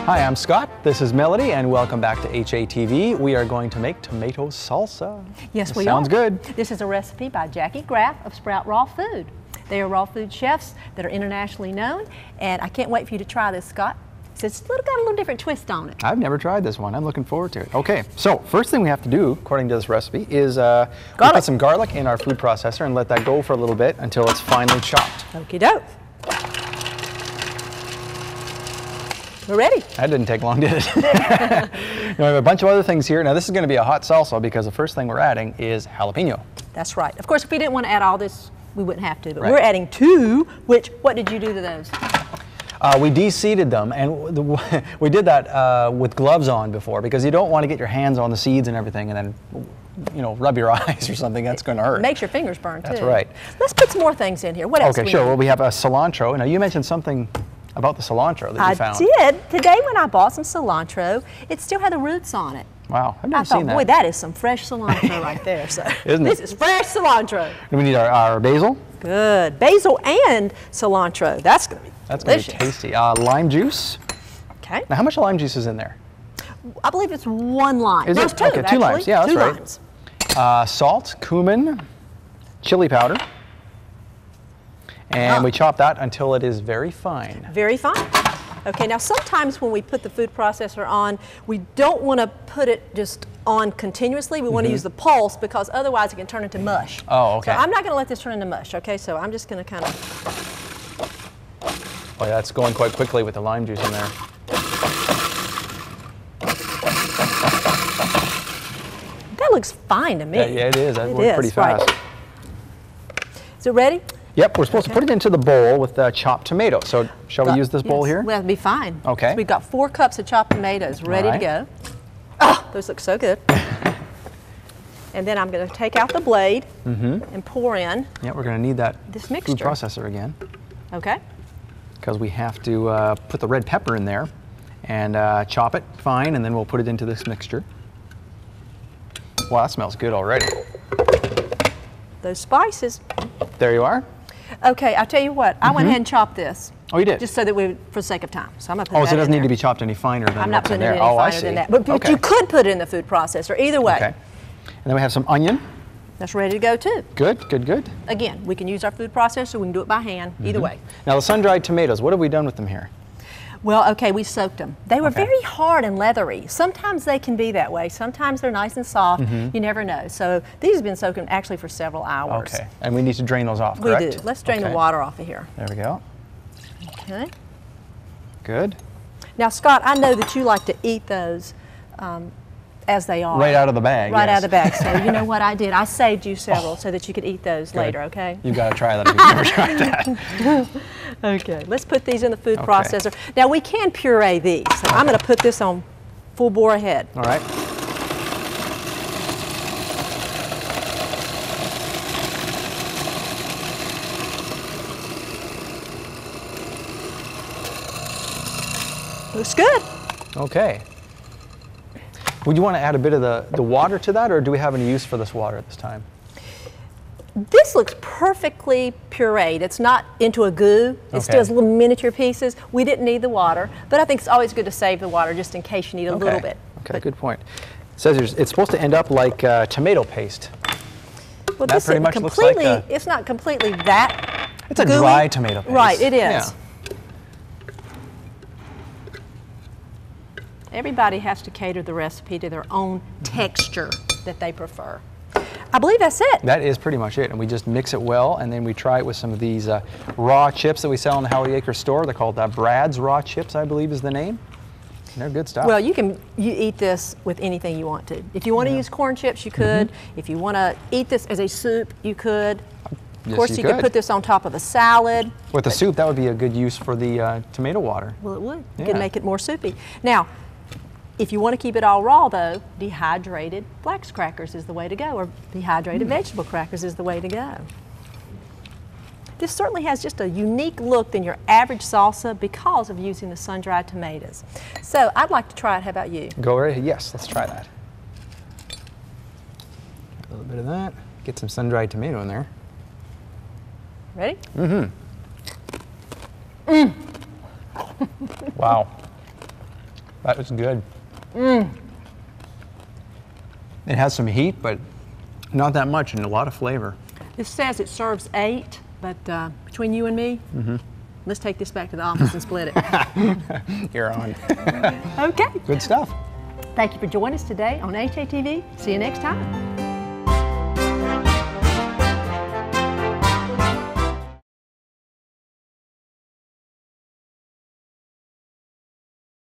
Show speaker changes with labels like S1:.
S1: Hi, I'm Scott. This is Melody, and welcome back to HATV. We are going to make tomato salsa.
S2: Yes, we are.
S1: Sounds good.
S2: This is a recipe by Jackie Graff of Sprout Raw Food. They are raw food chefs that are internationally known, and I can't wait for you to try this, Scott. It's got a little different twist on it.
S1: I've never tried this one. I'm looking forward to it. Okay, so first thing we have to do, according to this recipe, is we put some garlic in our food processor and let that go for a little bit until it's finely chopped.
S2: Okie doke. We're ready.
S1: That didn't take long, did it? Now, we have a bunch of other things here. Now, this is going to be a hot salsa because the first thing we're adding is jalapeno.
S2: That's right. Of course, if we didn't want to add all this, we wouldn't have to, but
S1: right.
S2: We're adding two, what did you do to those?
S1: We de-seeded them, and we did that with gloves on before because you don't want to get your hands on the seeds and everything and then, rub your eyes or something. That's going to hurt.
S2: It makes your fingers burn, too.
S1: That's right.
S2: Let's put some more things in here. What else?
S1: Okay, sure. Well, we have a cilantro. Now, you mentioned something about the cilantro that you found.
S2: I did. Today when I bought some cilantro, it still had the roots on it.
S1: Wow, I've never seen that.
S2: Boy, that is some fresh cilantro right there. So
S1: Isn't it?
S2: This is fresh cilantro.
S1: And we need our basil.
S2: Good. Basil and cilantro. That's going to be delicious.
S1: Going to be tasty. Lime juice.
S2: Okay.
S1: Now, how much lime juice is in there?
S2: I believe it's one lime.
S1: Is
S2: There's
S1: it?
S2: two,
S1: Okay,
S2: actually.
S1: two limes. Yeah, that's
S2: two
S1: right.
S2: limes.
S1: Salt, cumin, chili powder. And we chop that until it is very fine.
S2: Very fine. Okay, now sometimes when we put the food processor on, we don't want to put it just on continuously. We want to use the pulse because otherwise it can turn into mush.
S1: Oh, okay.
S2: So I'm not going to let this turn into mush, okay? So I'm just going to kind of...
S1: Oh, yeah, that's going quite quickly with the lime juice in there.
S2: That looks fine to me.
S1: Yeah, it is. That worked pretty fast.
S2: Right. Is it ready?
S1: Yep, we're supposed to put it into the bowl with chopped tomato. So shall we use this bowl here?
S2: Well, that'd be fine.
S1: Okay.
S2: So we've got 4 cups of chopped tomatoes ready to go. Oh, those look so good. And then I'm going to take out the blade and pour in.
S1: Yeah, we're going to need that
S2: this
S1: food
S2: mixture.
S1: processor again.
S2: Okay.
S1: Because we have to put the red pepper in there and chop it fine, and then we'll put it into this mixture. Wow, that smells good already.
S2: Those spices.
S1: There you are.
S2: Okay, I'll tell you what. I went ahead and chopped this.
S1: Oh, you did?
S2: Just so that for the sake of time. So I'm going to put
S1: Oh,
S2: that
S1: so it doesn't
S2: in
S1: need to
S2: there.
S1: be chopped any finer than
S2: I'm not
S1: what's in
S2: putting it
S1: there.
S2: any
S1: Oh, I
S2: finer
S1: see.
S2: than that. But
S1: Okay.
S2: you could put it in the food processor. Either way.
S1: Okay. And then we have some onion.
S2: That's ready to go too.
S1: Good, good, good.
S2: Again, we can use our food processor. We can do it by hand. Either way.
S1: Now, the sun-dried tomatoes, what have we done with them here?
S2: Well, okay, we soaked them. They were very hard and leathery. Sometimes they can be that way. Sometimes they're nice and soft. You never know. So these have been soaking actually for several hours.
S1: Okay, and we need to drain those off, correct?
S2: We do. Let's drain the water off of here.
S1: There we go.
S2: Okay.
S1: Good.
S2: Now, Scott, I know that you like to eat those as they are.
S1: Right out of the bag,
S2: Right
S1: yes.
S2: out of the bag. So you know what I did? I saved you several so that you could eat those later, okay?
S1: You've got to try that if you've never tried that.
S2: Okay, let's put these in the food processor. Now, we can puree these. So I'm going to put this on full bore ahead.
S1: All right.
S2: Looks good.
S1: Okay. Would you want to add a bit of the water to that, or do we have any use for this water at this time?
S2: This looks perfectly pureed. It's not into a goo. It still has little miniature pieces. We didn't need the water, but I think it's always good to save the water just in case you need a little bit.
S1: Okay, good point. It says it's supposed to end up like tomato paste.
S2: Well,
S1: That
S2: this
S1: pretty
S2: isn't
S1: much looks like a...
S2: it's not completely that
S1: It's a
S2: gooey.
S1: dry tomato paste.
S2: Right, it is.
S1: Yeah.
S2: Everybody has to cater the recipe to their own texture that they prefer. I believe that's it.
S1: That is pretty much it, and we just mix it well, and then we try it with some of these raw chips that we sell in the Howdy Acre store. They're called Brad's Raw Chips, I believe is the name. And they're good stuff.
S2: Well, you eat this with anything you want to. If you want to use corn chips, you could. If you want to eat this as a soup, you could. Of course, you could put this on top of a salad.
S1: With the soup, that would be a good use for the tomato water.
S2: Well, it would.
S1: Yeah.
S2: You could make it more soupy. Now, if you want to keep it all raw, though, dehydrated flax crackers is the way to go, or dehydrated vegetable crackers is the way to go. This certainly has just a unique look than your average salsa because of using the sun-dried tomatoes. So I'd like to try it. How about you?
S1: Go right ahead. Yes, let's try that. A little bit of that. Get some sun-dried tomato in there.
S2: Ready?
S1: Wow. That was good. It has some heat, but not that much, and a lot of flavor.
S2: This says it serves 8, but between you and me, let's take this back to the office and split it.
S1: You're on.
S2: Okay.
S1: Good stuff.
S2: Thank you for joining us today on HATV. See you next time.